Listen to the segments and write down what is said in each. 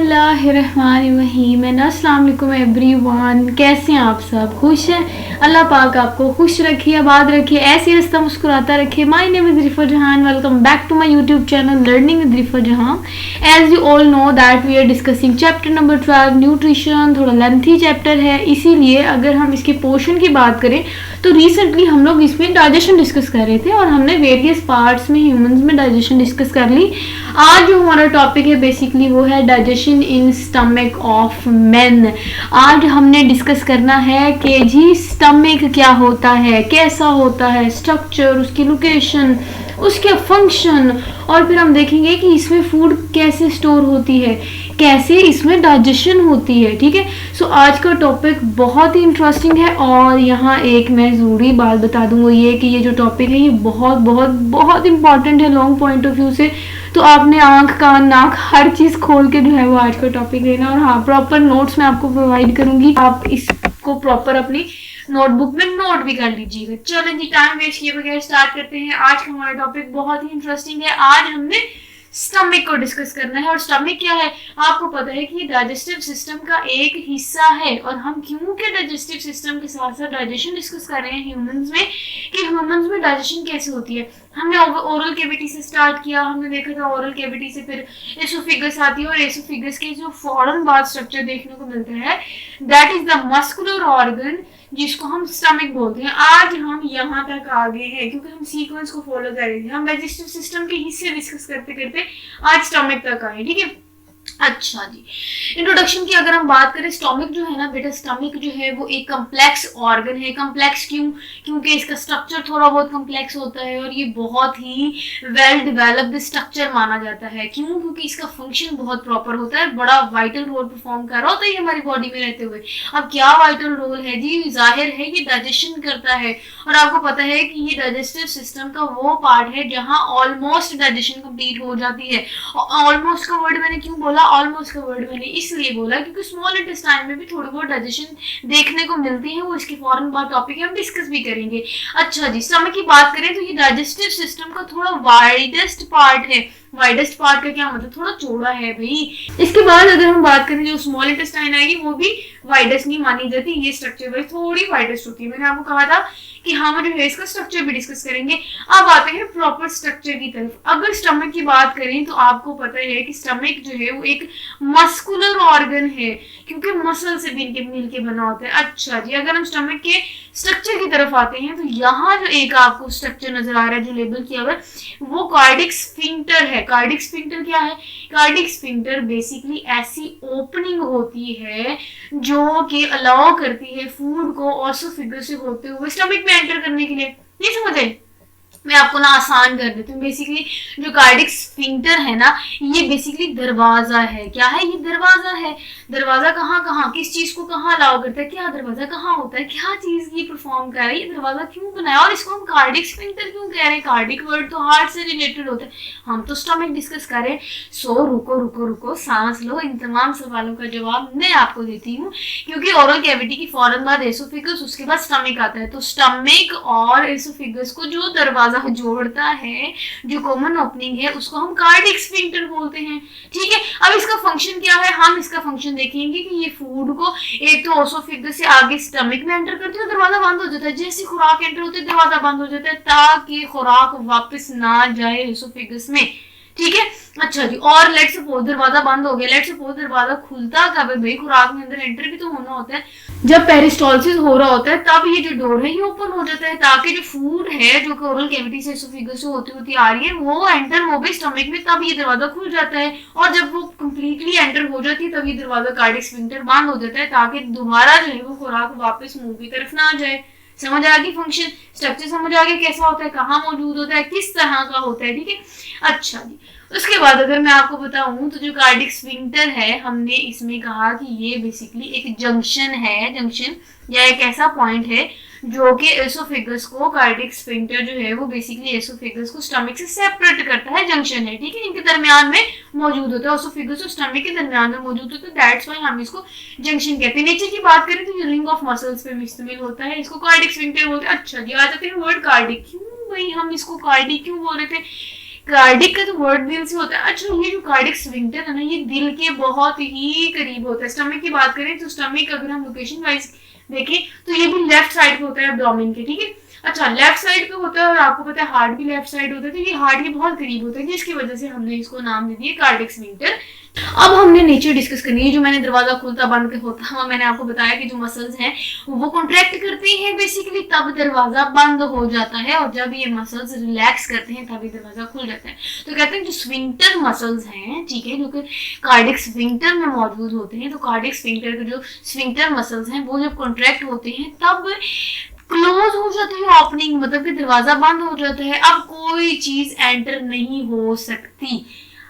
बिस्मिल्लाहिर्रहमानिर्रहीम एंड अस्सलाम वालेकुम एवरीवन। कैसे हैं आप सब? खुश हैं? अल्लाह पाक आपको खुश रखिए, आबाद रखिए, ऐसे हंसता मुस्कुराता रखिए। My name is Rifa Jahan. Welcome back to my YouTube channel learning with Rifa Jahan. As you all know that we are discussing chapter number 12 nutrition. थोड़ा लेंथी चैप्टर है, इसीलिए अगर हम इसके पोर्शन की बात करें तो रिसेंटली हम लोग इसमें डाइजेशन डिस्कस कर रहे थे और हमने वेरियस पार्ट्स में ह्यूमंस में डाइजेशन डिस्कस कर ली। आज जो हमारा टॉपिक है बेसिकली वो है digestion in stomach of main. आज हमने डिस्कस करना है कि जी स्टमक क्या होता है, कैसा होता है, स्ट्रक्चर, उसकी लोकेशन, उसके फंक्शन, और फिर हम देखेंगे कि इसमें फूड कैसे स्टोर होती है, कैसे इसमें डाइजेशन होती है। ठीक है, सो आज का टॉपिक बहुत ही इंटरेस्टिंग है। और यहाँ एक मैं ज़रूरी बात बता दूँ, वो ये कि ये जो टॉपिक है ये बहुत बहुत बहुत इंपॉर्टेंट है लॉन्ग पॉइंट ऑफ व्यू से। तो आपने आंख कान नाक हर चीज़ खोल के जो है वो आज का टॉपिक लेना। और हाँ, प्रॉपर नोट्स मैं आपको प्रोवाइड करूँगी, आप इसको प्रॉपर अपनी नोटबुक में नोट भी कर लीजिएगा। चलें जी, टाइम वेस्ट किए बगैर स्टार्ट करते हैं। आज का हमारा टॉपिक बहुत ही इंटरेस्टिंग है। आज हमने स्टमक को डिस्कस करना है। और स्टमक क्या है आपको पता है कि ये डाइजेस्टिव सिस्टम का एक हिस्सा है। और हम क्यों के डाइजेस्टिव सिस्टम के साथ साथ डाइजेशन डिस्कस कर रहे हैं ह्यूमंस में, कि ह्यूमंस में डाइजेशन कैसे होती है। हमने ओरल कैविटी से स्टार्ट किया, हमने देखा था ओरल कैविटी से फिर एसोफेगस आती है, और एसोफेगस के जो फौरन बाद स्ट्रक्चर देखने को मिलता है that is the muscular organ, जिसको हम स्टमक बोलते हैं। आज हम यहाँ तक आ गए हैं क्योंकि हम सीक्वेंस को फॉलो कर रहे थे। हम डाइजेस्टिव सिस्टम के हिस्से डिस्कस करते करते आज स्टमक तक आए। ठीक है, अच्छा जी, इंट्रोडक्शन की अगर हम बात करें, स्टमक जो है ना बेटा, स्टमक जो है वो एक कम्प्लेक्स ऑर्गन है। कम्प्लेक्स क्यों? क्योंकि इसका स्ट्रक्चर थोड़ा बहुत कम्प्लेक्स होता है और ये बहुत ही वेल डेवलप्ड स्ट्रक्चर माना जाता है। क्यों? क्योंकि इसका फंक्शन बहुत प्रॉपर होता है, बड़ा वाइटल रोल परफॉर्म कर रहा होता है ये हमारी बॉडी में रहते हुए। अब क्या वाइटल रोल है जी? जाहिर है ये डाइजेशन करता है। और आपको पता है कि ये डाइजेस्टिव सिस्टम का वो पार्ट है जहाँ ऑलमोस्ट डाइजेशन कंप्लीट हो जाती है। ऑलमोस्ट का वर्ड मैंने क्यों बोला? ऑलमोस्ट का वर्ड मैंने इसलिए बोला क्योंकि स्मॉल इंटेस्टाइन में भी थोड़ी बहुत डाइजेशन देखने को मिलती है। वो इसके फौरन बाद टॉपिक है, हम डिस्कस भी करेंगे। अच्छा जी, स्टमक की बात करें तो ये डाइजेस्टिव सिस्टम का थोड़ा वाइडेस्ट पार्ट है। वाइडेस्ट पार्ट का क्या मतलब? थोड़ा चौड़ा है भाई। इसके बाद अगर हम बात करें जो स्मॉल इंटेस्टाइन आएगी वो भी वाइडेस्ट नहीं मानी जाती, ये स्ट्रक्चर वाइज थोड़ी वाइडेस्ट होती है। मैंने आपको कहा था कि हम जो है इसका स्ट्रक्चर भी डिस्कस करेंगे। अब आते हैं प्रॉपर स्ट्रक्चर की तरफ। अगर स्टमक की बात करें तो आपको पता है कि स्टमक जो है वो एक मस्कुलर ऑर्गन है, क्योंकि मसल से मिलके बना होता है। अच्छा जी, अगर हम स्टमक के स्ट्रक्चर की तरफ आते हैं तो यहाँ जो एक आपको स्ट्रक्चर नजर आ रहा है जो लेबल किया हुआ है वो कार्डिक स्फिंक्टर है। कार्डिक स्फिंक्टर क्या है? कार्डिक स्फिंक्टर बेसिकली ऐसी ओपनिंग होती है जो कि अलाउ करती है फूड को ओसोफेगस से होते हुए स्टमक में एंटर करने के लिए। नहीं समझ आए? मैं आपको ना आसान कर देती हूँ। बेसिकली जो कार्डिक स्फिंक्टर है ना, ये बेसिकली दरवाजा है। क्या है? ये दरवाजा है। दरवाजा कहाँ किस चीज को कहाँ अलाउ करता है? क्या दरवाजा कहाँ होता है? क्या चीज ये परफॉर्म कर रहा है? ये दरवाजा क्यों बनाया और इसको हम कार्डिक स्फिंक्टर क्यों कह रहे हैं? कार्डिक वर्ड तो हार्ट से रिलेटेड होता है, हम तो स्टमक डिस्कस कर रहे हैं। सो रुको, सांस लो, इन तमाम सवालों का जवाब मैं आपको देती हूँ। क्योंकि ओरल कैविटी की फौरन बाद एसोफेगस, उसके बाद स्टमक आता है। तो स्टमक और एसोफेगस को जो दरवाजा जोड़ता है, जो कॉमन ओपनिंग है, उसको हम कार्डिक स्फिंक्टर बोलते हैं। ठीक है, अब इसका फंक्शन क्या है? हम इसका फंक्शन देखेंगे कि ये फूड को एक तो ओसोफेगस से आगे स्टमक में एंटर करती है, दरवाजा बंद हो जाता है। जैसे खुराक एंटर होती है दरवाजा बंद हो जाता है ताकि खुराक वापस ना जाए ओसोफेगस में। ठीक है, अच्छा जी, और लेट्स सपोज दरवाजा बंद हो गया, लेट्स सपोज दरवाजा खुलता कब है भाई? खुराक में अंदर एंटर भी तो होना होता है। जब पेरिस्टॉलिसिस हो रहा होता है तब ये जो डोर है ये ओपन हो जाता है ताकि जो फूड है जो कि ओरल कैविटी से एसोफेगस से होती आ रही है वो एंटर हो गई स्टमक में, तब ये दरवाजा खुल जाता है। और जब वो कंप्लीटली एंटर हो जाती है तब ये दरवाजा कार्डिक स्फिंक्टर बंद हो जाता है ताकि दोबारा जो है वो खुराक वापस मुंह की तरफ ना आ जाए। समझ आ गई? फंक्शन स्ट्रक्चर समझ आ गया कैसा होता है, कहाँ मौजूद होता है, किस तरह का होता है। ठीक है, अच्छा जी, उसके बाद अगर मैं आपको बताऊं तो जो कार्डिक स्फिंक्टर है, हमने इसमें कहा कि ये बेसिकली एक जंक्शन है, जंक्शन या एक ऐसा पॉइंट है जो कि एसोफेगस को, कार्डिक स्फिंक्टर जो है वो बेसिकली एसोफेगस को स्टमक से सेपरेट करता है, जंक्शन है। ठीक है, इनके दरमियान में मौजूद होता है, एसोफेगस और स्टमक के दरमियान में मौजूद होता है, दैट्स व्हाई हम इसको जंक्शन कहते हैं। नेचर की बात करें तो ये रिंग ऑफ मसल्स पे मुश्तमिल होता है, इसको कार्डिक स्फिंक्टर बोलते हैं। अच्छा जी, आ जाते हैं वर्ड कार्डिक। क्यों भाई हम इसको कार्डिक क्यों बोल रहे थे? कार्डिक का तो वर्ड दिल से होता है। अच्छा, ये जो कार्डिक स्फिंक्टर है ना, ये दिल के बहुत ही करीब होता है। स्टमक की बात करें तो स्टमक अगर हम लोकेशन वाइज देखें तो ये भी लेफ्ट साइड पे होता है एब्डोमेन के, ठीक है। अच्छा, लेफ्ट साइड पे होता है और आपको पता है हार्ट भी लेफ्ट साइड होता है, तो ये हार्ट के बहुत करीब होता है, जिसकी वजह से हमने इसको नाम दे दिया कार्डिक स्फिंक्टर। अब हमने नेचर डिस्कस करनी है। जो मैंने दरवाजा खुलता बंद होता हुआ मैंने आपको बताया कि जो मसल्स हैं वो कॉन्ट्रैक्ट करते हैं बेसिकली, तब दरवाजा बंद हो जाता है, और जब ये मसल्स रिलैक्स करते हैं तभी दरवाजा खुल जाता है। तो कहते हैं जो स्फिंक्टर मसल्स हैं, ठीक है, जो कि कार्डिक स्फिंक्टर में मौजूद होते हैं, तो कार्डिक स्फिंक्टर के जो स्फिंक्टर मसल्स हैं वो जब कॉन्ट्रैक्ट होते हैं तब क्लोज हो जाती है ओपनिंग, मतलब कि दरवाजा बंद हो जाता है। अब कोई चीज एंटर नहीं हो सकती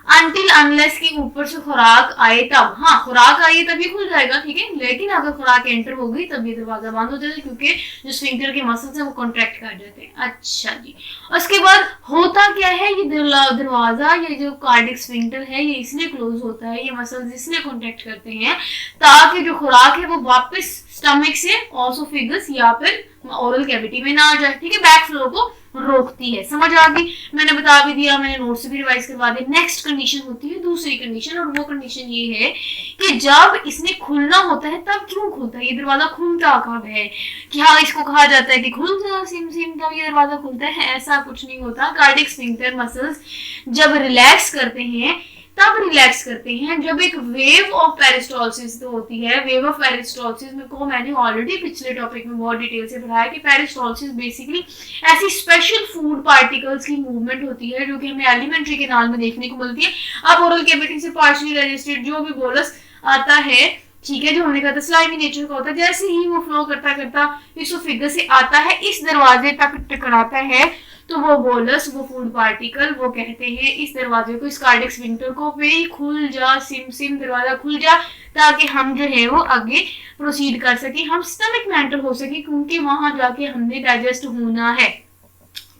अनटिल अनलेस कि ऊपर से खुराक आए तब। हाँ, खुराक आई तभी खुल जाएगा, ठीक है, लेकिन अगर खुराक एंटर हो गई तब ये दरवाजा बंद हो जाता है, क्योंकि जो स्फिंक्टर के मसल्स हैं वो कॉन्ट्रैक्ट कर जाते हैं। अच्छा जी, उसके बाद होता क्या है, ये दरवाजा, ये जो कार्डिक स्फिंक्टर है ये इसलिए क्लोज होता है, ये मसल्स इसलिए कॉन्ट्रैक्ट करते हैं ताकि जो खुराक है वो वापस स्टमक से ऑसोफेगस या फिर ओरल कैविटी में ना आ जाए, ठीक है, बैक फ्लो को रोकती है। समझ आ गई, मैंने बता भी दिया, मैंने नोट्स भी रिवाइज करवा दिया। नेक्स्ट कंडीशन होती है दूसरी कंडीशन, और वो कंडीशन ये है कि जब इसने खुलना होता है तब क्यों खुलता है, ये दरवाजा खुलता कब है, क्या इसको कहा जाता है कि खुल जा सिम सिम तब ये दरवाजा खुलता है? ऐसा कुछ नहीं होता। कार्डिक स्फिंक्टर मसल्स जब रिलैक्स करते हैं तब रिलैक्स करते हैं जब एक वेव ऑफ पेरिस्टालसिस तो होती है। वेव ऑफ पेरिस्टालसिस में को मैंने ऑलरेडी पिछले टॉपिक में बहुत डिटेल से पढ़ाया कि पेरिस्टालसिस बेसिकली ऐसी स्पेशल फूड पार्टिकल्स की मूवमेंट होती है जो कि हमें एलिमेंट्री केनाल में देखने को मिलती है। अब ओरल कैविटी से पार्शियली डाइजेस्टेड जो भी बोलस आता है, ठीक है, जो हमने कहा था स्लाइमी नेचर का होता है, जैसे ही वो फ्लो करता करता इसोफेगस से आता है, इस दरवाजे तक टकराता है, तो वो बोलस, वो फूड पार्टिकल, वो कहते हैं इस दरवाजे को, इस कार्डिक स्फिंक्टर को, वे खुल जा सिम सिम दरवाजा खुल जा, ताकि हम जो है वो आगे प्रोसीड कर सके, हम स्टमक में एंटर हो सके, क्योंकि वहां जाके हमने डाइजेस्ट होना है,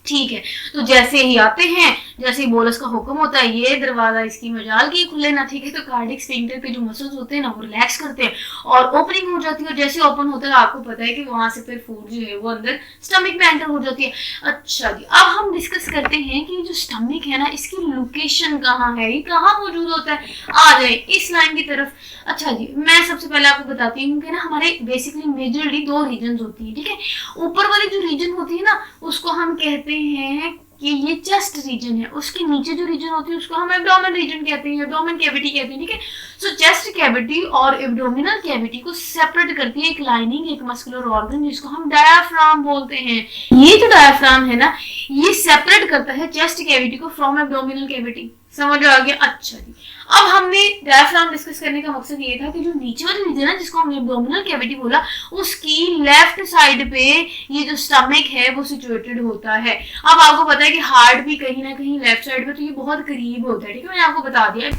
ठीक है। तो जैसे ही आते हैं, जैसे ही बोलस का हुक्म होता है, ये दरवाजा इसकी मजाल की खुले ना, ठीक है, तो कार्डिक स्फिंक्टर के जो मसल्स होते हैं ना वो रिलैक्स करते हैं और ओपनिंग हो जाती है, और जैसे ओपन होता है आपको पता है कि वहां से फिर फूड जो है वो अंदर स्टमक में एंटर हो जाती है। अच्छा जी, अब हम डिस्कस करते हैं कि जो स्टमक है ना इसकी लोकेशन कहाँ है, ये कहाँ मौजूद होता है। आ जाए इस लाइन की तरफ। अच्छा जी, मैं सबसे पहले आपको बताती हूँ कि ना हमारे बेसिकली मेजरली दो रीजन होती है, ठीक है। ऊपर वाली जो रीजन होती है ना उसको हम कहते हैं कि ये चेस्ट रीजन है, उसके नीचे जो रीजन होती है उसको हम एब्डोमेन रीजन कहते हैं, एब्डोमेन कैविटी कहते हैं, ठीक है। सो चेस्ट कैविटी और एब्डोमिनल कैविटी को सेपरेट करती है एक लाइनिंग, एक मस्कुलर ऑर्गन जिसको हम डायाफ्राम बोलते हैं। ये जो डायाफ्राम है ना ये सेपरेट करता है चेस्ट कैविटी को फ्रॉम एब्डोमिनल कैविटी। समझ आ गया? अच्छा जी, अब हमने डायफ्राम डिस्कस करने का मकसद ये था कि जो नीचे वाली रीजन है जिसको हमने एब्डोमिनल कैविटी बोला, उसकी लेफ्ट साइड पे ये जो स्टमक है वो सिचुएटेड होता है। अब आपको पता है कि हार्ट भी कहीं ना कहीं लेफ्ट साइड पे, तो ये बहुत करीब होता है, ठीक है, मैंने आपको बता दिया।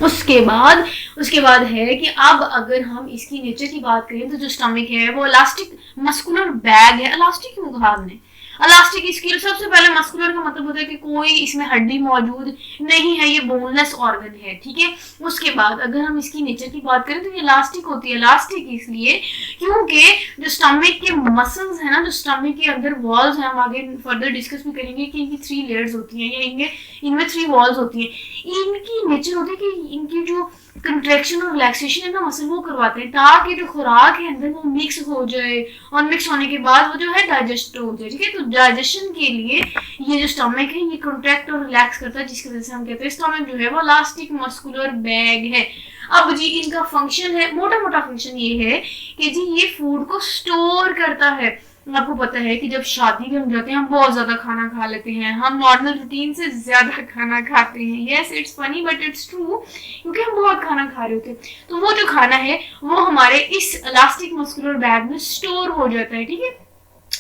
उसके बाद है कि अब अगर हम इसकी नेचर की बात करें तो जो स्टमक है वो इलास्टिक मस्कुलर बैग है। इलास्टिक क्यों कहा हमने? इलास्टिक इसकी सबसे पहले मस्कुलर का मतलब होता है कि कोई इसमें हड्डी मौजूद नहीं है, ये बोनलेस ऑर्गन है, ठीक है। उसके बाद अगर हम इसकी नेचर की बात करें तो ये इलास्टिक होती है। इलास्टिक इसलिए क्योंकि जो स्टमक के मसल्स है ना, जो स्टमक के अंदर वॉल्स हैं, हम आगे फर्दर डिस्कस भी करेंगे कि इनकी 3 लेयर्स होती हैं या इनमें 3 वॉल्स होती हैं। इनकी नेचर होती है कि इनकी जो कंट्रैक्शन और रिलैक्सेशन है ना मसल वो करवाते हैं ताकि जो खुराक है अंदर वो मिक्स हो जाए, और मिक्स होने के बाद वो जो है डाइजेस्ट हो जाए, ठीक है। तो डाइजेशन के लिए ये जो स्टमक है ये कंट्रैक्ट और रिलैक्स करता है, जिसकी वजह से हम कहते हैं स्टमक जो है वो इलास्टिक मस्कुलर बैग है। अब जी इनका फंक्शन है, मोटा मोटा फंक्शन ये है कि जी ये फूड को स्टोर करता है। आपको पता है कि जब शादी में हम जाते हैं हम बहुत ज्यादा खाना खा लेते हैं, हम नॉर्मल रूटीन से ज्यादा खाना खाते हैं। Yes it's funny but it's true, क्योंकि हम बहुत खाना खा रहे होते हैं, तो वो जो खाना है वो हमारे इस इलास्टिक मस्कुलर बैग में स्टोर हो जाता है, ठीक है।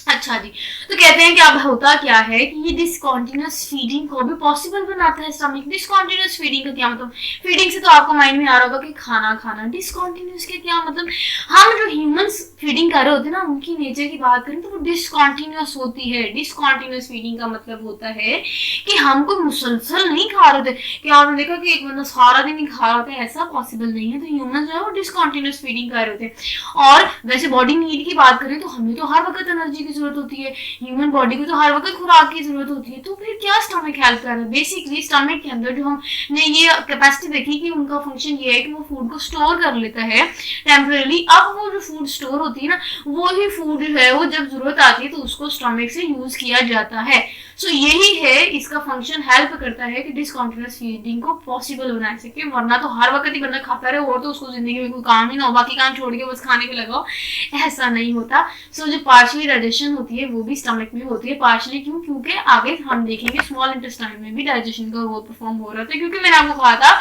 अच्छा जी, तो कहते हैं कि अब होता क्या है कि ये डिसकंटिन्यूअस फीडिंग को भी पॉसिबल बनाता है स्टमक। डिसकंटिन्यूअस फीडिंग का क्या मतलब? फीडिंग से तो आपको माइंड में आ रहा होगा कि खाना खाना, डिसकंटिन्यूअस के क्या मतलब? हम जो ह्यूमंस फीडिंग कर रहे होते हैं ना उनकी नेचर की बात करें तो वो डिसकंटिन्यूअस होती है। डिसकंटिन्यूअस फीडिंग का मतलब होता है कि हम कोई मुसलसल नहीं खा रहे थे कि आपने देखा कि एक बंदा सारा दिन ही खा रहा होता है, ऐसा पॉसिबल नहीं है। तो ह्यूमन जो है वो डिसकंटिन्यूअस फीडिंग कर रहे होते हैं। और वैसे बॉडी नीड की बात करें तो हमें तो हर वक्त एनर्जी की जरूरत जरूरत होती है, ह्यूमन बॉडी को तो हर वक्त खुराक की जरूरत होती है, तो फिर क्या स्टमक हेल्प कर रहा है? बेसिकली स्टमक के अंदर जो हमने ये कैपेसिटी देखी कि उनका फंक्शन ये है कि वो फूड को स्टोर कर लेता है टेम्पररी। अब वो जो फूड स्टोर होती है ना, वो ही फूड जो है वो जब जरूरत आती है तो उसको स्टमक से यूज किया जाता है। सो यही है इसका फंक्शन, हेल्प करता है कि डिसकंटिन्यूअस फीडिंग को पॉसिबल बना सके, वरना तो हर वक्त ही बंदा खाता रहे और तो उसको जिंदगी में कोई काम ही ना हो, बाकी काम छोड़ के बस खाने पे लगाओ, ऐसा नहीं होता। सो जो पार्शियली डाइजेशन होती है वो भी स्टमक में होती है। पार्शियली क्यों? क्योंकि आगे हम देखेंगे स्मॉल इंटेस्टाइन में भी डाइजेशन का रोल परफॉर्म हो रहा था, क्योंकि मैंने आपको कहा था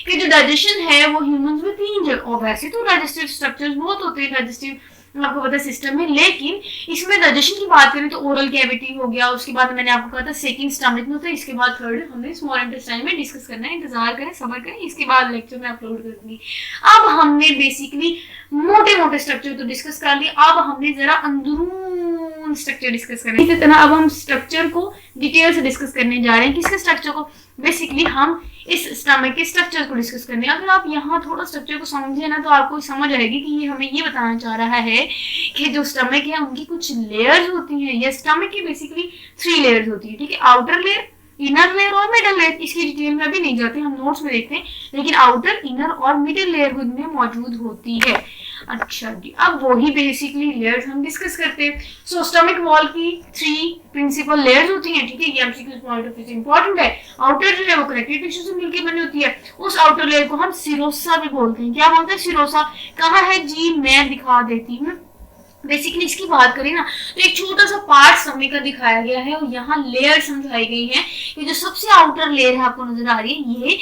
कि जो डाइजेशन है वो ह्यूमंस में 3 जगह, और वैसे तो डाइजेस्टिव स्ट्रक्चर्स बहुत होते हैं डाइजेस्टिव आपको पता है सिस्टम में, लेकिन इसमें डाइजेशन की बात करें तो ओरल कैविटी हो गया, उसके बाद मैंने आपको कहा था सेकंड स्टमक में होता है, इसके बाद थर्ड हमने स्मॉल इंटेस्टाइन में डिस्कस करना है। इंतजार करें, सब्र करें, इसके बाद लेक्चर में अपलोड कर दूंगी। अब हमने बेसिकली मोटे मोटे स्ट्रक्चर तो डिस्कस कर लिए, अब हमने जरा अंदरून स्ट्रक्चर डिस्कस करना है। इसी तरह अब हम स्ट्रक्चर को डिटेल से डिस्कस करने जा रहे हैं। किसके स्ट्रक्चर को? बेसिकली हम इस स्टमक के स्ट्रक्चर को डिस्कस करने। अगर आप यहाँ थोड़ा स्ट्रक्चर को समझे ना तो आपको समझ आएगी कि ये हमें ये बताना चाह रहा है कि जो स्टमक है उनकी कुछ लेयर्स होती हैं। ये स्टमक की बेसिकली 3 लेयर्स होती है, ठीक है? आउटर लेयर, इनर लेयर और मिडल लेयर। इसकी डिटेल में अभी नहीं जाते, हम नोट्स में देखते हैं, लेकिन आउटर, इनर और मिडल लेयर में मौजूद होती है। अच्छा जी, अब वही बेसिकली लेयर्स हम डिस्कस करते हैं। सो स्टमक वॉल की 3 प्रिंसिपल लेयर्स होती हैं, ठीक है? ये एमसीक्यू पॉइंट ऑफ व्यू से इंपॉर्टेंट है। आउटर जो है वो कनेक्टिव टिश्यू से मिलकर बनी होती है, उस आउटर लेयर को हम सिरोसा भी बोलते हैं। क्या बोलते हैं? सिरोसा। कहाँ है जी? मैं दिखा देती हूँ। बेसिकली इसकी बात करें ना तो एक छोटा सा पार्ट स्टमक का दिखाया गया है और यहाँ लेयर समझाई गई है। ये जो सबसे आउटर लेयर है आपको नजर आ रही है,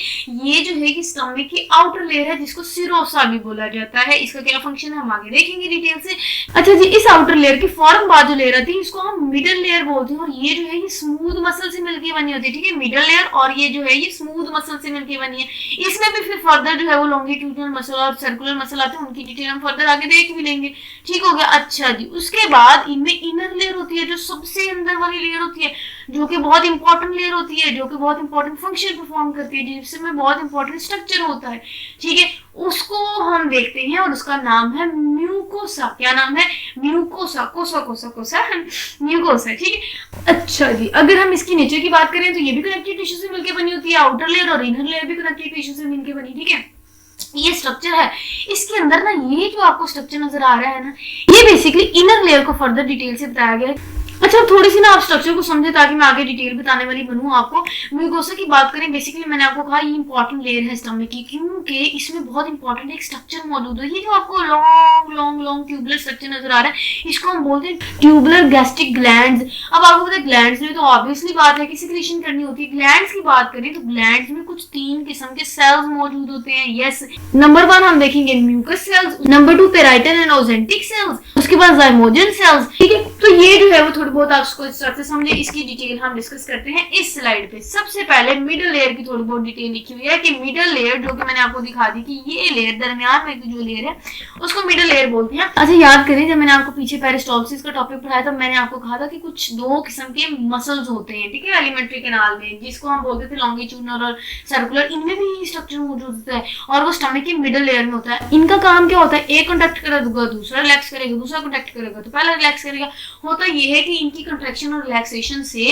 ये जो है कि स्टमक की आउटर लेयर है, जिसको सिरोसा भी बोला जाता है। इसका क्या फंक्शन है हम आगे देखेंगे डिटेल से। अच्छा जी, इस आउटर लेयर की फौरन बाद जो लेयर आती है इसको हम मिडल लेयर बोलते हैं, और ये जो है ये स्मूथ मसल से मिलकर बनी होती है, ठीक है? मिडल लेयर, और ये जो है ये स्मूथ मसल से मिलकर बनी है। इसमें भी फिर फर्दर जो है वो लॉन्गिट्यूडनल मसल और सर्कुलर मसल आते हैं, उनकी डिटेल हम फर्दर आगे देख भी लेंगे, ठीक हो गया? अच्छा जी, उसके बाद इनमें इनर लेयर होती है, जो सबसे अंदर वाली लेयर होती है, जो कि बहुत इंपॉर्टेंट लेयर होती है, जो कि बहुत इंपॉर्टेंट फंक्शन परफॉर्म करती है, जिसमें बहुत इंपॉर्टेंट स्ट्रक्चर होता है, ठीक है? उसको हम देखते हैं और उसका नाम है म्यूकोसा। क्या नाम है? म्यूकोसा। कोसा कोसा कोसा म्यूकोसा, ठीक है? अच्छा जी, अगर हम इसकी नेचर की बात करें तो ये भी कनेक्टिव टिश्यू से मिलकर बनी होती है, आउटर लेयर और इनर लेयर भी कनेक्टिव टिश्यू से मिलकर बनी, ठीक है? ये स्ट्रक्चर है। इसके अंदर ना ये जो आपको स्ट्रक्चर नजर आ रहा है ना, ये बेसिकली इनर लेयर को फर्दर डिटेल से बताया गया है। अच्छा, थोड़ी सी ना आप स्ट्रक्चर को समझे ताकि मैं आगे डिटेल बताने वाली बनूं आपको। म्यूकोसा की बात करें, बेसिकली मैंने आपको कहा ये इंपॉर्टेंट लेयर है स्टमक की, क्योंकि इसमें बहुत इंपॉर्टेंट एक स्ट्रक्चर मौजूद है। ये जो आपको लॉन्ग ट्यूबुलर स्ट्रक्चर नजर आ रहा है, इसको हम बोलते हैं ट्यूबुलर गैस्ट्रिक ग्लैंड्स। अब आपको पता है ग्लैंड्स में तो ऑब्वियसली बात है कि सिक्रीशन करनी होती है। ग्लैंड्स की बात करें तो ग्लैंड्स में कुछ 3 किस्म के सेल्स मौजूद होते हैं। यस, नंबर 1 हम देखेंगे mucus cells, number 2 parietal and oxyntic cells, उसके बाद जाइमोजन सेल्स, ठीक है? तो ये जो है वो थोड़ी बहुत आप इसको इस तरह से समझे। इसकी डिटेल हम डिस्कस करते हैं इस स्लाइड पे। सबसे पहले मिडल लेयर की थोड़ी बहुत डिटेल लिखी हुई है कि मिडल लेयर, जो कि मैंने आपको दिखा दी कि ये लेयर दरमियान में जो लेयर है उसको मिडल लेयर बोलते हैं। अच्छा, याद करें जब मैंने आपको पीछे पेरिस्टॉल्सिस का टॉपिक पढ़ाया था, मैंने आपको कहा था कि कुछ 2 किस्म के मसल्स होते हैं, ठीक है? एलिमेंट्री कैनाल में, जिसको हम बोलते थे लॉन्गिट्यूडनल और सर्कुलर, इनमें भी ये स्ट्रक्चर मौजूद होता है और वो स्टमक की मिडल लेयर में होता है। इनका काम क्या होता है? एक कॉन्ट्रैक्ट करेगा, दूसरा रिलैक्स करेगा, दूसरा कॉन्ट्रैक्ट करेगा तो पहला रिलैक्स करेगा। होता ये है कि इनकी कंट्रैक्शन और रिलैक्सेशन से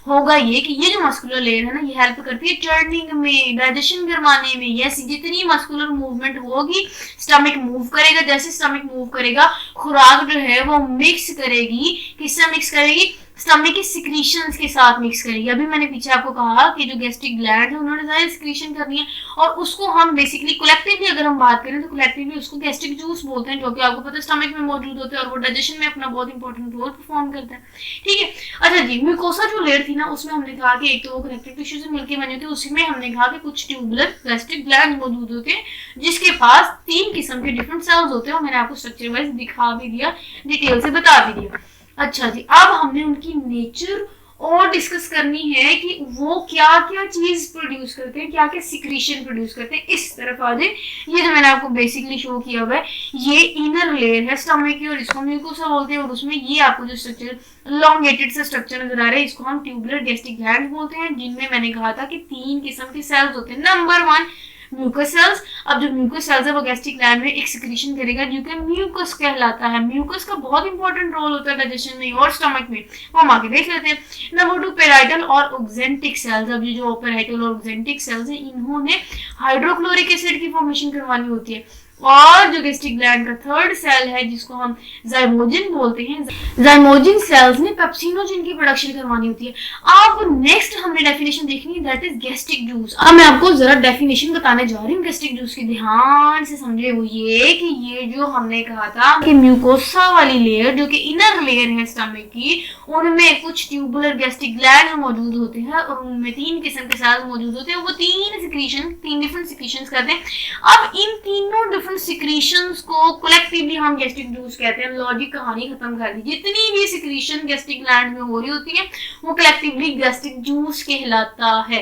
होगा ये कि ये जो मस्कुलर लेयर है ना, ये हेल्प करती है टर्निंग में, डाइजेशन करवाने में। यस, जितनी मस्कुलर मूवमेंट होगी स्टमक मूव करेगा, जैसे स्टमक मूव करेगा खुराक जो है वो मिक्स करेगी। किससे मिक्स करेगी? स्टमक के सिक्रीशंस के साथ मिक्स करेगी। अभी मैंने पीछे आपको कहा कि जो गैस्ट्रिक ग्लैंड है उन्होंने सारे सिक्रीशन करनी है, और उसको हम बेसिकली कलेक्टिवली अगर हम बात करें तो कलेक्टिवली उसको गैस्ट्रिक जूस बोलते हैं, जो कि आपको पता है स्टमक में मौजूद होते हैं और वो डाइजेशन में अपना बहुत इंपॉर्टेंट रोल परफॉर्म करता है, ठीक है? अच्छा जी, म्यूकोसा जो लेयर थी ना, उसमें हमने कहा कि एक तो वो कनेक्टिव टिश्यू से मिलकर बनी होती है, उसमें हमने कहा कि कुछ ट्यूबुलर गैस्ट्रिक ग्लैंड मौजूद होते हैं, जिसके पास 3 किस्म के डिफरेंट सेल्स होते हैं, और मैंने आपको स्ट्रक्चर वाइज दिखा भी दिया, डिटेल से बता भी दिया। अच्छा जी, अब हमने उनकी नेचर और डिस्कस करनी है कि वो क्या क्या चीज प्रोड्यूस करते हैं, क्या क्या सिक्रीशन प्रोड्यूस करते हैं। इस तरफ आ जाए, ये जो मैंने आपको बेसिकली शो किया हुआ है, ये इनर लेयर है स्टमक की और इसको म्यूकोसा बोलते हैं, और उसमें ये आपको जो स्ट्रक्चर लॉन्गेटेड से स्ट्रक्चर नजर आ रहा है, इसको हम ट्यूबुलर गैस्ट्रिक ग्लैंड बोलते हैं, जिनमें मैंने कहा था कि 3 किस्म के सेल्स होते हैं। Number 1 mucus cells. अब जो म्यूकस सेल्स है वो गैस्ट्रिक ग्लैंड में एक सिक्रीशन करेगा जो कि म्यूकस कहलाता है। म्यूकस का बहुत इंपॉर्टेंट रोल होता है डाइजेशन में और स्टमक में, वो हम आगे देख लेते हैं। नंबर 2 पेराइटल और ऑक्जेंटिक सेल्स। अब ये जो पेराइटल और ऑक्जेंटिक सेल्स है इन्होंने हाइड्रोक्लोरिक एसिड की फॉर्मेशन करवानी होती है। और जो गैस्ट्रिक ग्लैंड का थर्ड सेल है जिसको हम जाइमोजिन बोलते हैं, जाइमोजिन सेल्स ने पेप्सिनोजिन की प्रोडक्शन करवानी होती है। अब नेक्स्ट हमने डेफिनेशन देखनी है, दैट इज गैस्ट्रिक जूस। अब मैं आपको जरा डेफिनेशन बताने जा रही हूँ गैस्ट्रिक जूस की, ध्यान से समझे। वो ये कि ये जो हमने कहा था कि म्यूकोसा वाली लेयर जो कि इनर लेयर है स्टमक की, उनमें कुछ ट्यूबुलर गैस्ट्रिक ग्लैंड मौजूद होते हैं और उनमें 3 किस्म के सेल्स मौजूद होते हैं। वो 3 डिफरेंट सिक्रीशन करते हैं। अब इन तीनों सिक्रीशंस को कलेक्टिवली हम गैस्ट्रिक जूस कहते हैं। लॉजिक कहानी खत्म कर दी। जितनी भी सिक्रीशन गैस्ट्रिक ग्लैंड में हो रही होती है वो कलेक्टिवली गैस्ट्रिक जूस कहलाता है।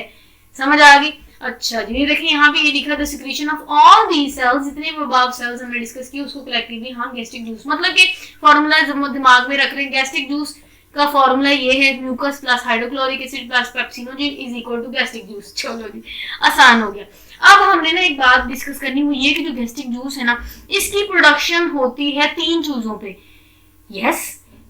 समझ आ गई? अच्छा जी, देखिए यहाँ पे ये लिखा the secretion of all the cells, जितने भी अबव सेल्स हमने डिस्कस किए उसको कलेक्टिवली हम गैस्ट्रिक जूस, मतलब कि फॉर्मूला दिमाग में रख रहे हैं। गैस्ट्रिक जूस का फॉर्मूला ये है, mucus plus hydrochloric acid plus pepsinogen is equal to gastric juice. चलो जी, आसान हो गया। अब हमने ना एक बात डिस्कस करनी हुई है कि जो गैस्ट्रिक जूस है ना, इसकी प्रोडक्शन होती है 3 चीजों पे। यस,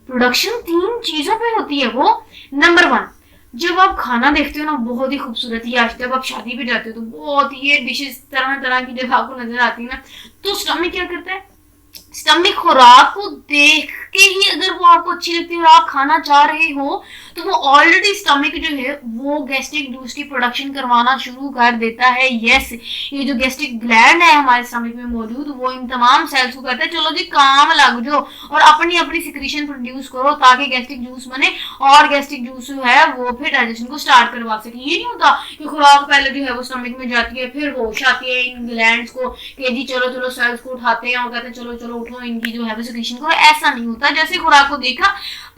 प्रोडक्शन 3 चीजों पे होती है। वो नंबर 1, जब आप खाना देखते हो ना बहुत ही खूबसूरत, या जब आप शादी पे जाते हो तो बहुत ही डिशेस तरह तरह की जब आपको नजर आती है ना, तो स्टमक क्या करता है? स्टमक खुराक को देख के ही अगर वो आपको अच्छी लगती है और आप खाना चाह रहे हो तो वो ऑलरेडी स्टमक जो है वो गैस्ट्रिक जूस की प्रोडक्शन करवाना शुरू कर देता है। यस, ये जो गैस्ट्रिक ग्लैंड है हमारे स्टमक में मौजूद, वो इन तमाम सेल्स को कहता है चलो जी काम लग जाओ और अपनी अपनी सिक्रीशन प्रोड्यूस करो ताकि गैस्ट्रिक जूस बने और गैस्ट्रिक जूस जो है वो फिर डाइजेशन को स्टार्ट करवा सके। ये नहीं होता कि खुराक पहले जो है वो स्टमक में जाती है, फिर होश आती है इन ग्लैंड्स को कि जी चलो चलो सेल्स को उठाते हैं और कहते हैं चलो चलो उठो इनकी जो है वो सिक्रीशन करो। ऐसा नहीं होता। जैसे खुराक को देखा,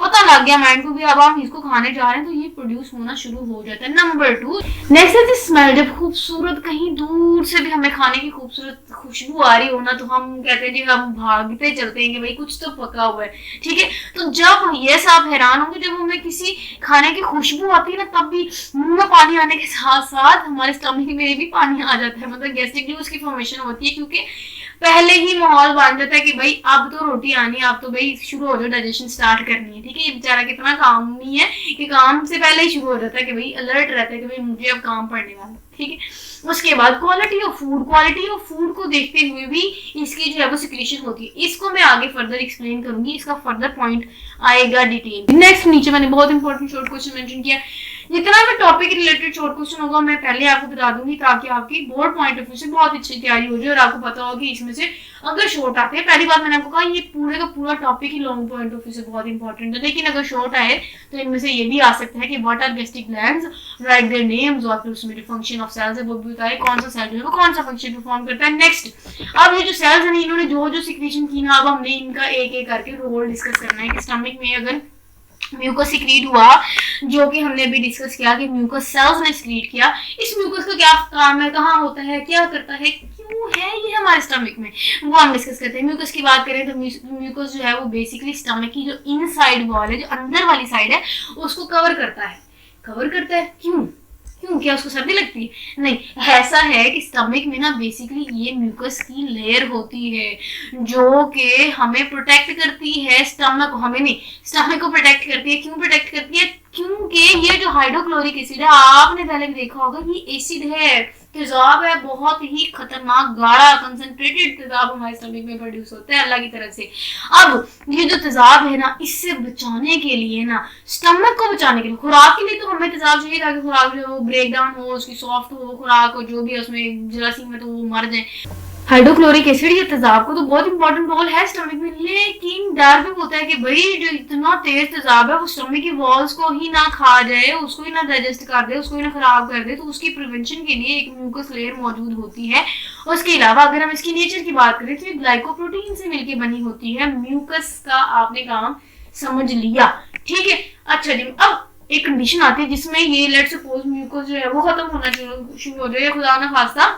पता लग गया माइंड को भी अब हम इसको खाने जा रहे हैं, तो ये प्रोड्यूस होना शुरू हो जाता है। नंबर 2, नेक्स्ट है स्मेल। जब खूबसूरत कहीं दूर से भी हमें खाने की खूबसूरत खुशबू आ रही हो ना, तो हम कहते हैं जी हम भागते चलते हैं कि भाई कुछ तो पका हुआ है। ठीक है, तो जब ये आप हैरान होंगे जब हमें किसी खाने की खुशबू आती है ना, तब भी मुंह में पानी आने के साथ साथ हमारे स्टमक में भी पानी आ जाता है, मतलब गैस्ट्रिक जूस की फॉर्मेशन होती है, क्योंकि पहले ही माहौल बन जाता है कि भाई अब तो रोटी आनी है, अब तो भाई शुरू हो जाओ, डाइजेशन स्टार्ट करनी है। ठीक है, ये बेचारा कितना काम नहीं है कि काम से पहले ही शुरू हो जाता है कि भाई अलर्ट रहता है कि भाई मुझे अब काम पड़ने वाला। ठीक है, उसके बाद क्वालिटी ऑफ फूड को देखते हुए भी इसकी जो है वो सिक्रीशन होती है। इसको मैं आगे फर्दर एक्सप्लेन करूंगी, इसका फर्दर पॉइंट आएगा डिटेल। नेक्स्ट नीचे मैंने बहुत इंपॉर्टेंट शॉर्ट क्वेश्चन मेंशन किया। जितना भी टॉपिक रिलेटेड शॉर्ट क्वेश्चन होगा मैं पहले आपको बता दूंगी ताकि आपकी बोर्ड पॉइंट ऑफ व्यू से बहुत अच्छी तैयारी हो जाए और आपको पता हो कि इसमें से अगर शॉर्ट आते हैं, पहली बात मैंने आपको कहा ये पूरे का पूरा topic he long point of view से बहुत इंपॉर्टेंट है, लेकिन अगर शॉर्ट आए तो इनमें से ये भी आ सकता है कि what are gastric glands, write their names और फिर उसमें फंक्शन ऑफ सेल्स है वो भी बताए, कौन सा सेल जो है वो कौन सा फंक्शन परफॉर्म करता है। नेक्स्ट, अब ये जो सेल्स है इन्होंने जो जो सिक्रीशन की ना, अब हमने इनका एक एक करके रोल डिस्कस करना है कि स्टमक में अगर म्यूकस सिक्रीट हुआ, जो कि हमने अभी डिस्कस किया कि म्यूकस सेल्स ने सिक्रीट किया, इस म्यूकस का क्या काम है, कहाँ होता है, क्या करता है, क्यों है ये हमारे स्टमक में, वो हम डिस्कस करते हैं। म्यूकस की बात करें तो म्यूकस जो है वो बेसिकली स्टमक की जो इनसाइड वॉल है, जो अंदर वाली साइड है, उसको कवर करता है। क्यों क्या उसको सर्दी लगती है? नहीं, ऐसा है कि स्टमक में ना बेसिकली ये म्यूकस की लेयर होती है जो कि हमें प्रोटेक्ट करती है, स्टमक को, हमें नहीं स्टमक को प्रोटेक्ट करती है। क्यों प्रोटेक्ट करती है? क्योंकि ये जो हाइड्रोक्लोरिक एसिड है, आपने पहले भी देखा होगा, ये एसिड है, तेजाब है, बहुत ही खतरनाक गाढ़ा कंसंट्रेटेड तेजाब हमारे स्टमक में प्रोड्यूस होता है अल्लाह की तरफ से। अब ये जो तेजाब है ना, इससे बचाने के लिए ना, स्टमक को बचाने के लिए, खुराक के लिए तो हमें तेजाब चाहिए ताकि खुराक जो वो ब्रेक डाउन हो, उसकी सॉफ्ट हो खुराक, और जो भी है उसमें जरासीम है तो वो मर जाए। हाइड्रोक्लोरिक एसिड या तेजाब को तो बहुत इंपॉर्टेंट रोल है स्टमक में, लेकिन डर भी होता है कि भाई जो इतना तेज तेजाब है वो स्टमक की वॉल्स को ही ना खा जाए, उसको ही ना डाइजेस्ट कर दे, उसको ही ना खराब कर दे, तो उसकी प्रिवेंशन के लिए एक म्यूकस लेयर मौजूद होती है। उसके अलावा अगर हम इसकी नेचर की बात करें तो ये ग्लाइकोप्रोटीन से मिलकर बनी होती है। म्यूकस का आपने काम समझ लिया, ठीक है। अच्छा जी, अब एक कंडीशन आती है जिसमें ये लेट्स सपोज म्यूकस जो है वो खत्म होना शुरू हो जाए, खुदा ना खास्ता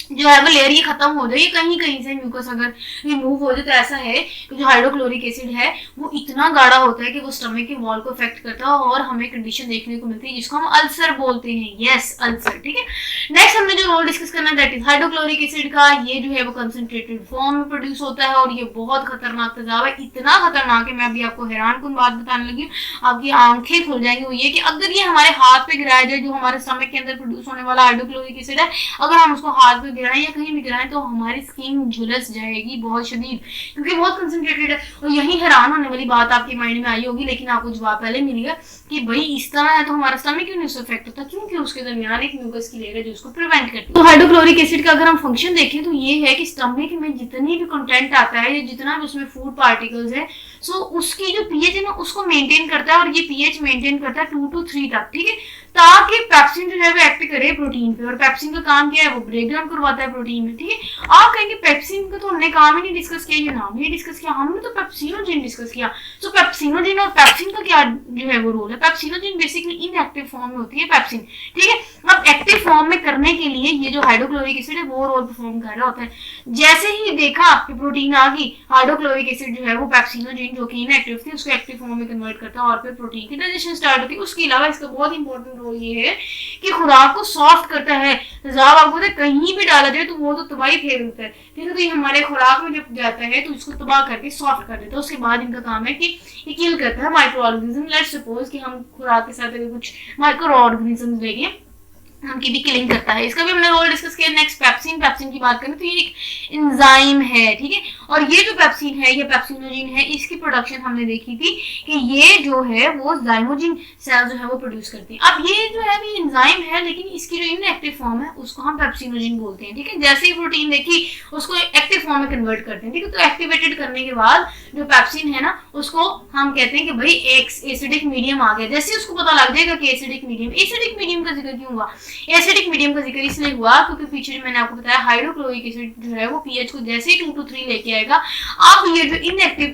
जो है वो लेयर ये खत्म हो जाए, कहीं कहीं से म्यूकस अगर रिमूव हो जाए तो ऐसा है कि जो हाइड्रोक्लोरिक एसिड है वो इतना गाढ़ा होता है कि वो स्टमक के वॉल को अफेक्ट करता है और हमें कंडीशन देखने को मिलती है जिसको हम अल्सर बोलते हैं। Yes, ulcer. ठीक है, नेक्स्ट हमने जो रोल डिस्कस करना दैट इज हाइड्रोक्लोरिक एसिड का। ये जो है वो कंसंट्रेटेड फॉर्म में प्रोड्यूस होता है और ये बहुत खतरनाक तेजाब है, इतना खतरनाक है मैं अभी आपको हैरान कुन बात बताने लगी हूँ, आपकी आंखें खुल जाएंगी। वो ये कि अगर ये हमारे हाथ पे गिराया जाए, जो हमारे स्टमक के अंदर प्रोड्यूस होने वाला हाइड्रोक्लोरिक एसिड है, अगर हम उसको हाथ पे गिराएं या कहीं भी गिराएं तो हमारी स्किन झुलस जाएगी बहुत शदीद, क्योंकि बहुत कंसंट्रेटेड है। और यही हैरान होने वाली बात आपके माइंड में आई होगी, लेकिन आपको जवाब पहले मिलेगा कि भाई इस तरह है तो हमारा स्टमक क्यों नहीं अफेक्ट होता, क्योंकि उसके दरमियान एक म्यूकस की लेयर है जो उसको प्रिवेंट करती है। तो हाइड्रोक्लोरिक एसिड का अगर हम फंक्शन देखें तो ये है कि स्टमक में जितनी भी कंटेंट आता है या जितना भी उसमें फूड पार्टिकल्स है, सो उसकी जो पीएच है ना उसको मेंटेन करता है, और ये पीएच मेंटेन करता है 2 to 3 तक। ठीक है, ताकि पेप्सिन जो है वो एक्ट करे प्रोटीन पे, और पेप्सिन का काम क्या है, वो ब्रेक डाउन करवाता है प्रोटीन में। ठीक है, आप कहेंगे पेप्सिन का तो हमने काम ही नहीं डिस्कस किया, ये नाम ही डिस्कस किया, हमने तो पेप्सिनोजेन डिस्कस किया। तो पेप्सिनोजेन और पेप्सिन का क्या जो है वो रोल है, पेप्सिनोजेन बेसिकली इनएक्टिव फॉर्म में होती है पेप्सिन। ठीक है, अब एक्टिव फॉर्म में करने के लिए ये जो हाइड्रोक्लोरिक एसिड है वो रोल परफॉर्म कर रहा होता है। जैसे ही देखा कि प्रोटीन आ गई, हाइड्रोक्लोरिक एसिड जो है वो पेप्सिनोजेन जो कि इनएक्टिव थी उसको एक्टिव फॉर्म में कन्वर्ट करता है और फिर प्रोटीन की डाइजेशन स्टार्ट होती है। उसके अलावा इसका बहुत इंपॉर्टेंट रोल ये है कि खुराक को सॉफ्ट करता है। तेजाब आपको पता है कहीं भी डाला जाए तो वो तो तबाही फेर देता है। ठीक है, तो ये हमारे खुराक में जब जाता है तो इसको तबाह करके सॉफ्ट कर देता है। उसके बाद इनका काम है कि ये किल करता है माइक्रो ऑर्गेनिज्म। लेट्स सपोज कि हम खुराक के साथ अगर कुछ माइक्रो ऑर्गेनिज्म लेंगे, उनकी भी किलिंग करता है। इसका भी हमने रोल डिस्कस किया। नेक्स्ट पेप्सिन, पेप्सिन की बात करें तो ये एक एंजाइम है। ठीक है, और ये जो पेप्सिन है, ये पेप्सिनोजेन है, इसकी प्रोडक्शन हमने देखी थी कि ये जो है वो जाइमोजिन सेल जो है वो प्रोड्यूस करती है। अब ये जो है भी एंजाइम है, लेकिन इसकी जो इनएक्टिव फॉर्म है उसको हम पेप्सिनोजेन बोलते हैं। ठीक है, जैसे ही प्रोटीन देखी उसको एक्टिव फॉर्म में कन्वर्ट करते हैं। ठीक है, तो एक्टिवेटेड करने के बाद जो पेप्सिन है ना उसको हम कहते हैं कि भाई एसिडिक मीडियम आ गया। जैसे उसको पता लग जाएगा कि एसिडिक मीडियम का जिक्र क्यों हुआ, एसिडिक मीडियम का जिक्र इसलिए हुआ क्योंकि पीछे मैंने आपको बताया हाइड्रोक्लोरिक एसिड जो है वो पीएच को जैसे ही 2 to 3 लेके आएगा, अब ये जो इनएक्टिव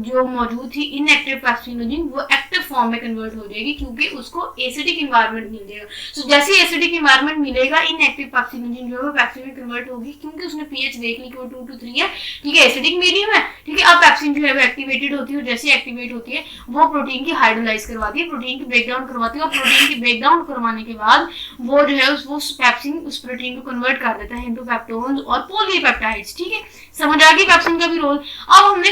जो मौजूद थी इनएक्टिव पेप्सिनोजेन वो एक्टिव फॉर्म में कन्वर्ट हो जाएगी, क्योंकि उसको एसिडिक एनवायरनमेंट मिल जाएगा। सो जैसे एसिडिक एनवायरनमेंट मिलेगा, इनएक्टिव पेप्सिनोजेन जो है वो पेप्सिन में कन्वर्ट होगी, क्योंकि उसने पीएच देख ली कि वो 2 to 3 है। ठीक है, एसिडिक मीडियम है। ठीक है, अब पेप्सिन जो है वो एक्टिवेटेड होती है, और जैसे एक्टिवेट होती है वो प्रोटीन की हाइड्रोलाइज करवाती है, प्रोटीन की ब्रेकडाउन करवाती है, और प्रोटीन की ब्रेकडाउन करवाने के बाद वो जो है वो पेप्सिन उस प्रोटीन को कन्वर्ट कर देता है इनटू पेप्टोन्स और पॉलीपेप्टाइड्स। ठीक है, समझ आ गई पेप्सिन का भी रोल। अब हमने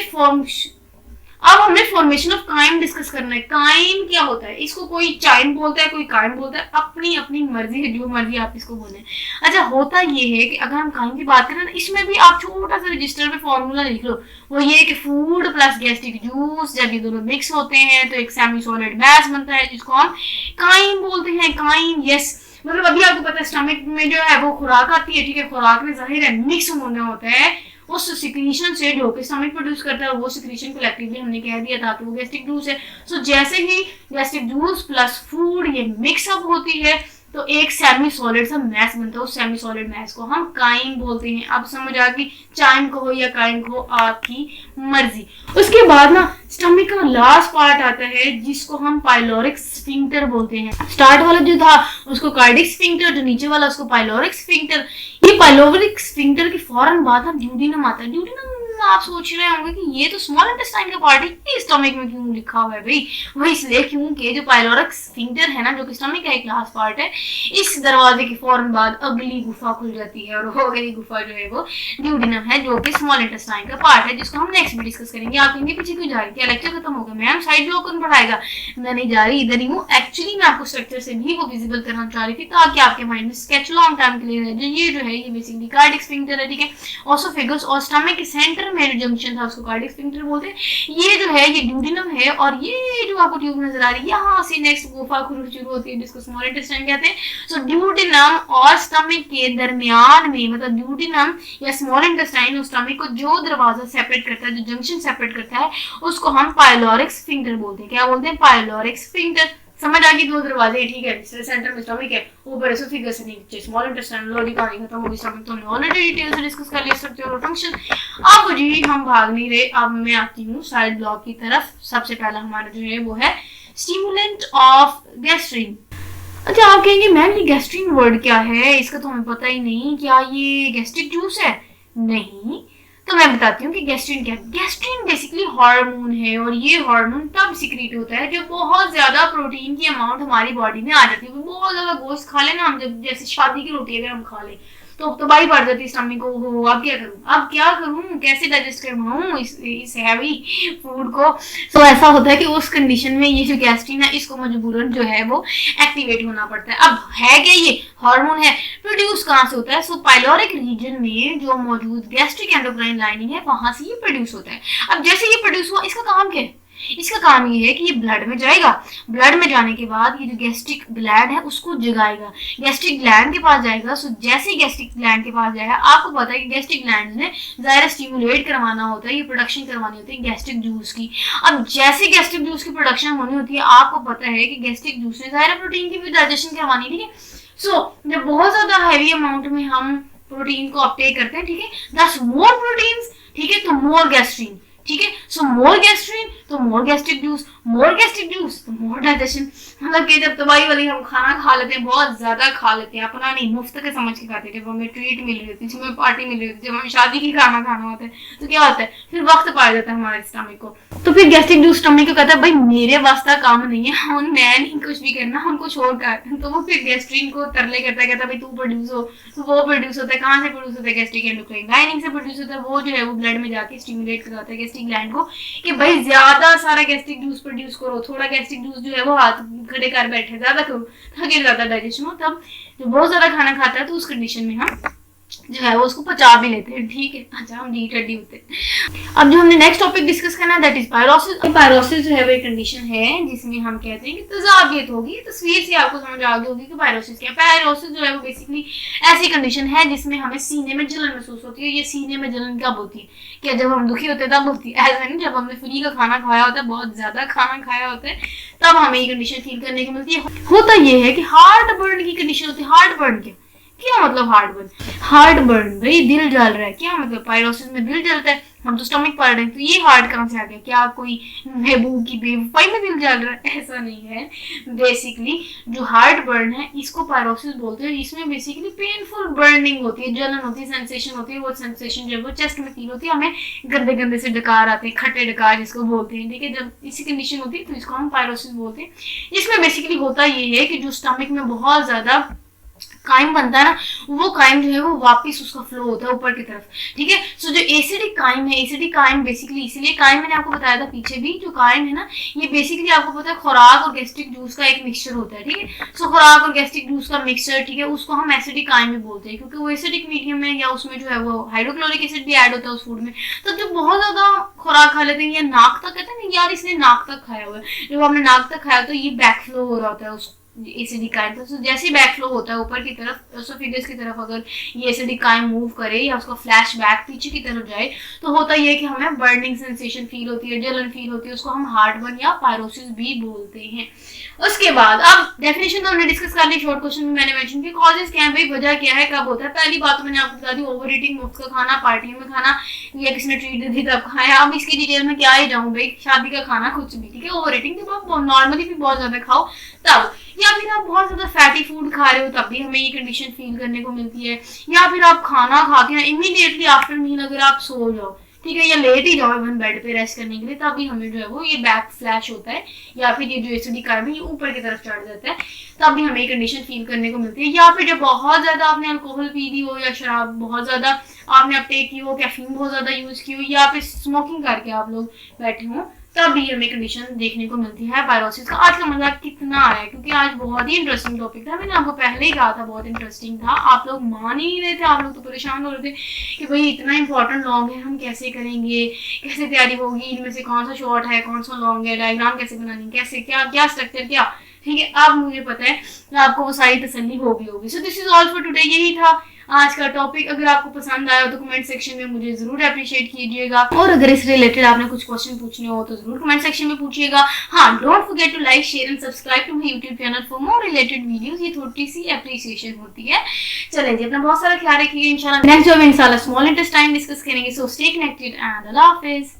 फॉर्मेशन ऑफ काइम डिस्कस करना है। काइम क्या होता है, इसको कोई चाइम बोलता है, कोई काइम बोलता है, अपनी अपनी मर्जी है, जो मर्जी आप इसको बोलें। अच्छा, होता ये है कि अगर हम काइम की बात करें ना, इसमें भी आप छोटा सा रजिस्टर पे फॉर्मूला लिख लो, वो ये कि फूड प्लस गैस्ट्रिक जूस जब ये दोनों मिक्स होते हैं तो एक सेमी सॉलिड मैस बनता है जिसको हम काइम बोलते हैं। काइम, यस, मतलब अभी आपको पता है स्टमक में जो है वो खुराक आती है। ठीक है, खुराक में जाहिर है मिक्स होना होता है उस सिक्रीशन से जो कि स्टमक प्रोड्यूस करता है, वो सिक्रीशन कलेक्टिवली हमने कह दिया था कि वो गैस्ट्रिक जूस है। सो जैसे ही गैस्ट्रिक जूस प्लस फूड ये मिक्सअप होती है तो एक सेमी सॉलिड सा मैस बनता है, उस सेमी सॉलिड मैस को हम काइम बोलते हैं। अब समझ आ गई, चाइम कहो या काइम कहो आपकी मर्जी। उसके बाद ना स्टमक का लास्ट पार्ट आता है जिसको हम पाइलोरिक स्फिंक्टर बोलते हैं। स्टार्ट वाला जो था उसको कार्डिक स्फिंक्टर, जो नीचे वाला उसको पाइलोरिक स्फिंक्टर। ये पाइलोरिक स्फिंक्टर के फौरन बाद हम ड्यूडिनम आता है। ड्यूडिनम आप सोच रहे होंगे कि ये तो स्मॉल इंटेस्टाइन का पार्ट है, स्टमक में क्यों लिखा हुआ है भाई? वही इसलिए क्योंकि जो पाइलोरिक स्फिंक्टर है ना, जो कि स्टमक का एक लास्ट पार्ट है, इस दरवाजे के फौरन बाद अगली गुफा खुल जाती है, और वो अगली गुफा जो है वो ड्यूडिनम है, जो कि स्मॉल इंटेस्टाइन का पार्ट है, जिसको हम नेक्स्ट में डिस्कस करेंगे। आप कहेंगे पीछे क्यों जा रही, क्या लेक्चर खत्म हो गया मैम, साइड ब्लॉक कौन पढ़ाएगा? मैं नहीं जा रही, इधर ही हूँ। एक्चुअली मैं आपको स्ट्रक्चर से भी वो विजिबल करना चाह रही थी ताकि आपके माइंड में स्केच लॉन्ग टाइम के लिए रहे। ये जो है ये बेसिकली कार्डिक स्फिंक्टर है। ठीक है, ऑसोफेगस और स्टमक के सेंटर में जो जंक्शन था उसको कार्डिक स्फिंक्टर बोलते हैं। ये जो है ये ड्यूडिनम है, और ये जो आपको ट्यूब नजर आ रही है यहाँ से नेक्स्ट गुफा शुरू होती है जिसको स्मॉल इंटेस्टाइन कहते हैं। सो ड्यूडिनम और स्टमक के दरमियान में, मतलब ड्यूडिनम या स्मॉल इंटेस्टाइन और स्टमक को जो दरवाजा सेपरेट करता है, जो जंक्शन सेपरेट करता है, उसको हम पाइलोरिक स्फिंक्टर बोलते हैं। क्या बोलते हैं? Pyloric sphincter. समझ आ गई, दो दरवाजे, ठीक है, सेंटर में स्टमक है, ऊपर एसोफेगस से नीचे स्मॉल इंटेस्टाइन। लॉजिक कहानी खत्म हो गई, स्टमक तो हमने ऑलरेडी डिटेल से डिस्कस कर लिया, स्ट्रक्चर और फंक्शन। अब जी हम भाग नहीं रहे, अब मैं आती हूँ साइड ब्लॉक की तरफ। सबसे पहला हमारा जो है वो है स्टिमुलेंट ऑफ गैस्ट्रिन। अच्छा, आप कहेंगे मैम ये गैस्ट्रिन वर्ड क्या है, इसका तो हमें पता ही नहीं, क्या ये गैस्ट्रिक जूस है? नहीं। तो मैं बताती हूँ कि गैस्ट्रिन क्या है। गैस्ट्रिन बेसिकली हार्मोन है, और ये हार्मोन तब सिक्रीट होता है जब बहुत ज्यादा प्रोटीन की अमाउंट हमारी बॉडी में आ जाती है। बहुत ज्यादा गोश्त खा लेना हम, जब जैसे शादी की रोटी अगर हम खा लें तो तबाही पड़ जाती है स्टमक को। हो अब क्या करूं, अब क्या करूं, कैसे डाइजेस्ट करवाऊं इस हैवी फूड को। तो ऐसा होता है कि उस कंडीशन में ये जो गैस्ट्रिन है इसको मजबूरन जो है वो एक्टिवेट होना पड़ता है। अब है क्या, ये हार्मोन है, प्रोड्यूस कहाँ से होता है? सो पाइलोरिक रीजन में जो मौजूद गैस्ट्रिक एंडोक्राइन लाइनिंग है वहां से ये प्रोड्यूस होता है। अब जैसे ये प्रोड्यूस हुआ, इसका काम क्या है? इसका काम ये है कि ये ब्लड में जाएगा, ब्लड में जाने के बाद ये जो गैस्ट्रिक ग्लैंड है उसको जगाएगा, गैस्ट्रिक ग्लैंड के पास जाएगा। सो जैसे ही गैस्ट्रिक ग्लैंड के पास जाएगा, आपको पता है कि गैस्ट्रिक ग्लैंड ने ज़ाहिर स्टिमुलेट करवाना होता है, ये प्रोडक्शन करवानी होती है गैस्ट्रिक जूस की। अब जैसे गैस्ट्रिक जूस की प्रोडक्शन होनी होती है, आपको पता है कि गैस्ट्रिक जूस ने ज़ाहिर प्रोटीन की भी डाइजेशन करवानी, ठीक है। सो जब बहुत ज्यादा हैवी अमाउंट में हम प्रोटीन को अपटेक करते हैं, ठीक है, दस मोर प्रोटीन्स, ठीक है, तो मोर गैस्ट्रिन, ठीक है। सो मोर गैस्ट्रिन तो मोर गैस्ट्रिक जूस, मोर गैस्ट्रिक जूस तो मोर डाइजेशन। मतलब कि जब तबाही वाली हम खाना खा लेते हैं, बहुत ज्यादा खा लेते हैं, अपना नहीं मुफ्त के समझ के खाते हैं, जब हमें ट्रीट मिल रही होती है, जब हमें पार्टी मिल रही होती है, जब हमें शादी की खाना खाना होता है, तो क्या होता है, फिर वक्त पाया जाता है हमारे स्टमक को। तो फिर गैस्ट्रिक जूस स्टमक को कहता है भाई मेरे वास्ता काम नहीं है, और मैं नहीं कुछ भी करना, हम कुछ और कर। तो वो फिर गैस्ट्रिन को तरले करता है, कहता है भाई तू प्रोड्यूस हो, तो वो प्रोड्यूस होता है। कहाँ से प्रोड्यूस होता है? गैस्ट्रिक एंडोक्राइन लाइनिंग से प्रोड्यूस होता है। वो जो है वो ब्लड में जाके स्टिमुलेट कराता है गैस्ट्रिक ग्लैंड को कि भाई ज्यादा सारा गैस्ट्रिक जूस प्रोड्यूस करो, थोड़ा गैस्ट्रिक जूस जो है वो हाथ खड़े कर बैठे, ज्यादा करो ताकि ज्यादा डाइजेशन हो। तब जब बहुत ज्यादा खाना खाता है तो उस कंडीशन में हम जो है वो उसको पचा भी लेते हैं, ठीक है। अच्छा, हम डी रेडी होते हैं। अब जो हमने नेक्स्ट टॉपिक डिस्कस करना है दैट इज पायरोसिस। पायरोसिस जो है वो एक कंडीशन है जिसमें हम कहते हैं कि तेजाबियत होगी। तस्वीर से आपको समझ आ गई होगी कि पायरोसिस क्या है। पायरोसिस जो है वो बेसिकली ऐसी कंडीशन है जिसमें हमें सीने में जलन महसूस होती है। ये सीने में जलन कब होती है? क्या जब हम दुखी होते हैं तब होती है? ऐसा नहीं, जब हमने फ्री का खाना खाया होता है, बहुत ज्यादा खाना खाया होता है, तब हमें ये कंडीशन फील करने को मिलती है। होता ये है कि हार्ट बर्न की कंडीशन होती है। हार्ट बर्न क्या मतलब? हार्ट बर्न, हार्ट बर्न भाई दिल जल रहा है, क्या मतलब? पायरोसिस में दिल जलता है, हम तो स्टमक पढ़ रहे हैं, तो ये हार्ट कहाँ से आ गया? क्या कोई महबूब की बेवफाई में दिल जल रहा है? ऐसा नहीं है। बेसिकली जो हार्ट बर्न है इसको पायरोसिस बोलते हैं। इसमें बेसिकली पेनफुल बर्निंग होती है, जलन होती है, सेंसेशन होती है। वो सेंसेशन जो है वो चेस्ट में फील होती है। हमें गंदे गंदे से डकार आते हैं, खट्टे डकार जिसको बोलते हैं, ठीक है। जब इसी कंडीशन होती है तो इसको हम पायरोसिस बोलते हैं। इसमें बेसिकली होता ये है कि जो स्टमक में बहुत ज्यादा काइम बनता है ना, वो काइम जो है वो वापस उसका फ्लो होता है ऊपर की तरफ, ठीक है। सो जो एसिडिक काइम है, एसिडिक काइम बेसिकली इसीलिए काइम मैंने आपको बताया था पीछे भी, जो काइम है ना ये बेसिकली आपको पता है खुराक और गैस्ट्रिक जूस का एक मिक्सचर होता है, ठीक है। सो खुराक और गैस्ट्रिक जूस का मिक्सचर, ठीक है, उसको हम एसिडिक काइम भी बोलते हैं क्योंकि वो एसिडिक मीडियम में या उसमें जो है वो हाइड्रोक्लोरिक एसिड भी ऐड होता है उस फूड में। तो जब बहुत ज्यादा खुराक खा लेते हैं या नाक तक, कहते हैं ना यार इसने नाक तक खाया हुआ है, जब हमने नाक तक खाया तो ये बैक फ्लो हो रहा होता है उस एसिडिक काइम। तो जैसे ही बैक फ्लो होता है ऊपर की तरफ, एसोफेगस की तरफ, अगर ये एसिडिक काइम मूव करे या उसका फ्लैश बैक पीछे की तरफ जाए तो होता ये है कि हमें बर्निंग सेंसेशन फील होती है, जलन फील होती है। उसको हम हार्ट बर्न या पायरोसिस भी बोलते हैं। उसके बाद अब डेफिनेशन तो हमने डिस्कस कर ली। शॉर्ट क्वेश्चन में मैंने मेंशन किया कॉजेस क्या है भाई, वजह क्या है, कब होता है। पहली बात तो मैंने आपको बता दी, ओवर ईटिंग, मुफ्त का खाना, पार्टियों में खाना या किसी ने ट्रीट दी थी तब खाया। अब इसकी डिटेल में क्या ही जाऊं भाई, शादी का खाना कुछ भी, ठीक है। ओवर ईटिंग जब आप नॉर्मली भी बहुत ज्यादा खाओ तब, या फिर आप बहुत ज्यादा फैटी फूड खा रहे हो तब भी हमें ये कंडीशन फील करने को मिलती है। या फिर आप खाना खा के इमीडिएटली आफ्टर मील अगर आप सो जाओ, ठीक है, या लेट ही जाओ इवन बेड पे रेस्ट करने के लिए, तभी हमें जो है वो ये बैक फ्लैश होता है या फिर ये जो एसिडिक काइम है ये ऊपर की तरफ चढ़ जाता है, तब भी हमें ये कंडीशन फील करने को मिलती है। या फिर जब बहुत ज्यादा आपने अल्कोहल पी ली हो या शराब बहुत ज्यादा आपने अपटेक की हो, कैफीन बहुत ज्यादा यूज की हो, या फिर स्मोकिंग करके आप लोग बैठे हो, तब भी हमें कंडीशन देखने को मिलती है पायरोसिस का। आज का मजाक कितना आया है क्योंकि आज बहुत ही इंटरेस्टिंग टॉपिक था। मैंने आपको पहले ही कहा था बहुत इंटरेस्टिंग था, आप लोग मान ही नहीं रहे थे, आप लोग तो परेशान हो रहे थे कि भाई इतना इंपॉर्टेंट लॉन्ग है, हम कैसे करेंगे, कैसे तैयारी होगी, इनमें से कौन सा शॉर्ट है, कौन सा लॉन्ग है, डायग्राम कैसे बनानी, कैसे क्या क्या स्ट्रक्चर क्या, ठीक है। अब मुझे पता है आपको वो सारी तसल्ली हो गई होगी। So this is all for today, यही था आज का टॉपिक। अगर आपको पसंद आया तो कमेंट सेक्शन में मुझे जरूर अप्रिशिएट कीजिएगा, और अगर इस रिलेटेड आपने कुछ क्वेश्चन पूछने हो तो जरूर कमेंट सेक्शन में पूछिएगा। हाँ, don't forget to like, share and subscribe to my YouTube channel for more related videos. ये थोड़ी सी अप्रिसिएशन होती है। चलें जी, अपना बहुत सारा ख्याल रखिएगा। इंशाल्लाह नेक्स्ट जो इंशाल्लाह स्मॉल इंटेस्टाइन डिस्कस करेंगे। So stay connected and Allah Hafiz.